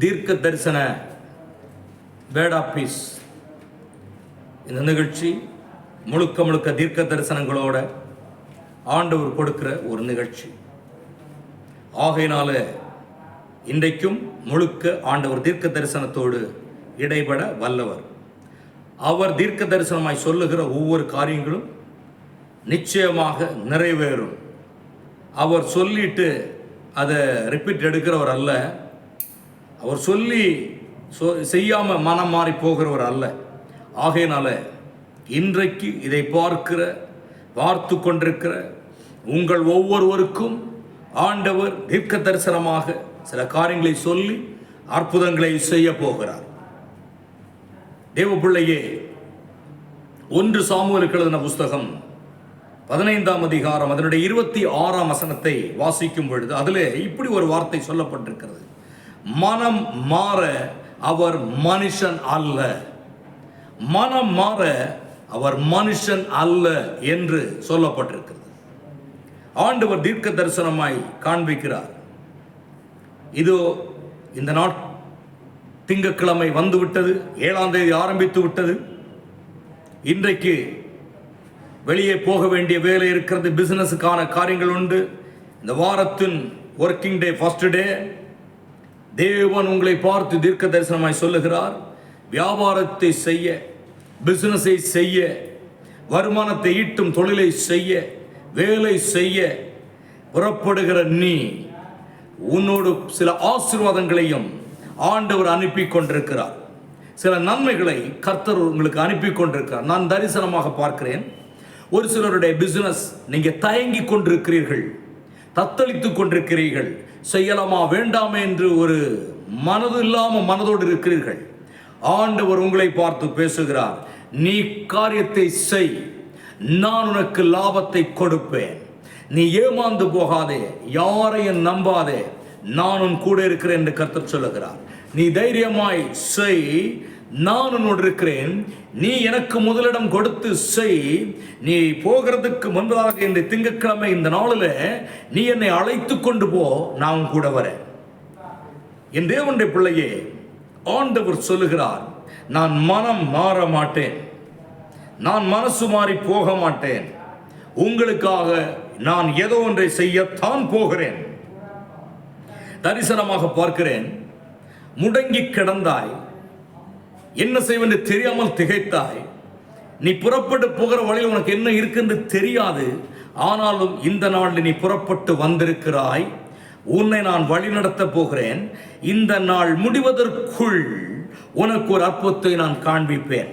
தீர்க்க தரிசன word of piece. இந்த நிகழ்ச்சி முழுக்க தீர்க்க தரிசனங்களோட ஆண்டவர் கொடுக்கிற ஒரு நிகழ்ச்சி. ஆகையினால இன்றைக்கும் முழுக்க ஆண்டவர் தீர்க்க தரிசனத்தோடு இடைபட வல்லவர். அவர் தீர்க்க தரிசனமாய் சொல்லுகிற ஒவ்வொரு காரியங்களும் நிச்சயமாக நிறைவேறும். அவர் சொல்லிட்டு அதை ரிப்பீட் எடுக்கிறவர் அல்ல. அவர் சொல்லி செய்யாமல் மனம் மாறி போகிறவர் அல்ல. ஆகையினால இன்றைக்கு இதை பார்த்து கொண்டிருக்கிற உங்கள் ஒவ்வொருவருக்கும் ஆண்டவர் தீர்க்க தரிசனமாக சில காரியங்களை சொல்லி அற்புதங்களை செய்ய போகிறார். தேவ பிள்ளையே, 1 சாமுவேலுக்கு எழுதின புஸ்தகம் 15ஆம் அதிகாரம் அதனுடைய 26ஆம் வசனத்தை வாசிக்கும் பொழுது அதிலே இப்படி ஒரு வார்த்தை சொல்லப்பட்டிருக்கிறது. மனம் மாற அவர் மனுஷன் அல்ல, மனம் மாற அவர் மனுஷன் அல்ல என்று சொல்லப்பட்டிருக்கிறது. ஆண்டவர் தீர்க்க தரிசனமாய் காண்பிக்கிறார். இதோ இந்த நாள் திங்கட்கிழமை வந்துவிட்டது, 7ஆம் தேதி ஆரம்பித்து விட்டது. இன்றைக்கு வெளியே போக வேண்டிய வேலை இருக்கிறது, பிசினஸுக்கான காரியங்கள் உண்டு. இந்த வாரத்தின் ஒர்க்கிங் டே, ஃபர்ஸ்ட் டே. தேவன் உங்களை பார்த்து தீர்க்க தரிசனமாய் சொல்லுகிறார், வியாபாரத்தை செய்ய, பிசினஸை செய்ய, வருமானத்தை ஈட்டும் தொழிலை செய்ய, வேலை செய்ய புறப்படுகிற நீ, உன்னோடு சில ஆசீர்வாதங்களையும் ஆண்டவர் அனுப்பி கொண்டிருக்கிறார். சில நன்மைகளை கர்த்தர் உங்களுக்கு அனுப்பி கொண்டிருக்கிறார். நான் தரிசனமாக பார்க்கிறேன். ஒரு சிலருடைய பிசினஸ் நீங்க தயங்கி கொண்டிருக்கிறீர்கள், தத்தளித்து கொண்டிருக்கிறீர்கள். செய்யலாமா வேண்டாமே என்று ஒரு மனது இல்லாமல் மனதோடு இருக்கிறீர்கள். ஆண்டவர் உங்களை பார்த்து பேசுகிறார், நீ காரியத்தை செய், நான் உனக்கு லாபத்தை கொடுப்பேன். நீ ஏமாந்து போகாதே, யாரையும் நம்பாதே, நான் உன் கூட இருக்கிறேன் என்று கர்த்தர் சொல்லுகிறார். நீ தைரியமாய் செய், நான் உன்னோடு இருக்கிறேன். நீ எனக்கு முதலிடம் கொடுத்து செய். நீ போகிறதுக்கு முன்பதாக இந்த திங்கட்கிழமை இந்த நாளில் நீ என்னை அழைத்து கொண்டு போ, நான் கூட வரேன். என் தேவனுடைய பிள்ளையே, ஆண்டவர் சொல்லுகிறார், நான் மனம் மாற மாட்டேன், நான் மனசு மாறி போக மாட்டேன். உங்களுக்காக நான் ஏதோ ஒன்றை செய்யத்தான் போகிறேன். தரிசனமாக பார்க்கிறேன். முடங்கி கிடந்தாய், என்ன செய்வென்று தெரியாமல் திகைத்தாய். நீ புறப்பட்டு போகிற வழியில் உனக்கு என்ன இருக்குன்னு தெரியாது. ஆனாலும் இந்த நாளில் நீ புறப்பட்டு வந்திருக்கிறாய். உன்னை நான் வழி நடத்த போகிறேன். இந்த நாள் முடிவதற்குள் உனக்கு ஒரு அற்புதத்தை நான் காண்பிப்பேன்.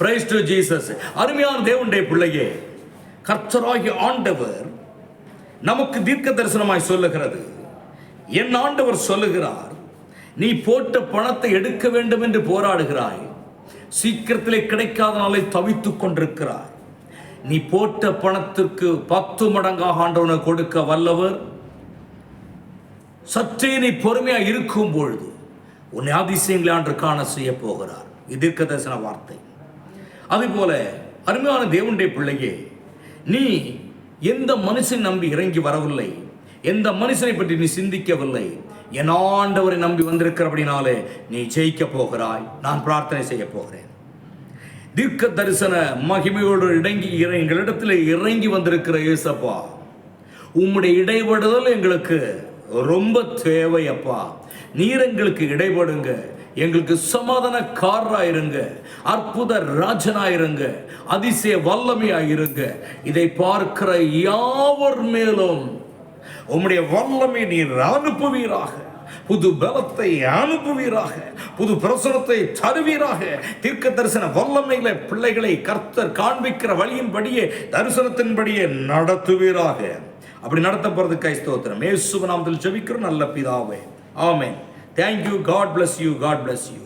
Praise to Jesus. அருமையான தேவனுடைய பிள்ளையே, கர்த்தராகிய ஆண்டவர் நமக்கு தீர்க்க தரிசனமாய் சொல்லுகிறது. என் ஆண்டவர் சொல்லுகிறார், நீ போட்ட பணத்தை எடுக்க வேண்டும் என்று போராடுகிறாய், சீக்கிரத்திலே கிடைக்காதனாலே தவித்துக் கொண்டிருக்கிறாய். நீ போட்ட பணத்திற்கு 10 மடங்காக ஆண்டவனை கொடுக்க வல்லவர். சற்றே நீ பொறுமையா இருக்கும் பொழுது உன்னை அதிசயங்களை ஆண்டு காண செய்ய போகிறார். இது தீர்க்க தரிசன வார்த்தை. அதுபோல அருமையான தேவனுடைய பிள்ளையே, நீ எந்த மனுஷன் நம்பி இறங்கி வரவில்லை, எந்த மனுஷனை பற்றி நீ சிந்திக்கவில்லை. என் ஆண்டவரை நம்பி வந்திருக்கிறபடினாலே நீ ஜெயிக்க போகிறாய். நான் பிரார்த்தனை செய்ய போகிறேன். தீர்க்க தரிசன மகிமையோடு எங்களிடத்தில் இறங்கி வந்திருக்கிற இயேசப்பா, உம்முடைய இடைபடுதல் எங்களுக்கு ரொம்ப தேவை அப்பா. நீர் எங்களுக்கு இடைபடுங்க, எங்களுக்கு சமாதானக்காரராயிருங்க, அற்புத ராஜனாயிருங்க, அதிசய வல்லமையாயிருங்க. இதை பார்க்கிற யாவர் மேலும் உம்முடைய வல்லமை நீர் அனுப்புவீராக, புது பலத்தை அனுப்புவீராக, புது பிரசனத்தை தருவீராக. தீர்க்க தரிசன வல்லமையில பிள்ளைகளை கர்த்தர் காண்பிக்கிற வழியின்படியே, தரிசனத்தின்படியே நடத்துவீராக. அப்படி நடத்தப்படுறதுக்காய் ஸ்தோத்திரம். இயேசுவின் நாமத்தில் ஜெபிக்கிறோம் நல்ல பிதாவே, ஆமென். Thank you. God bless you. God bless you.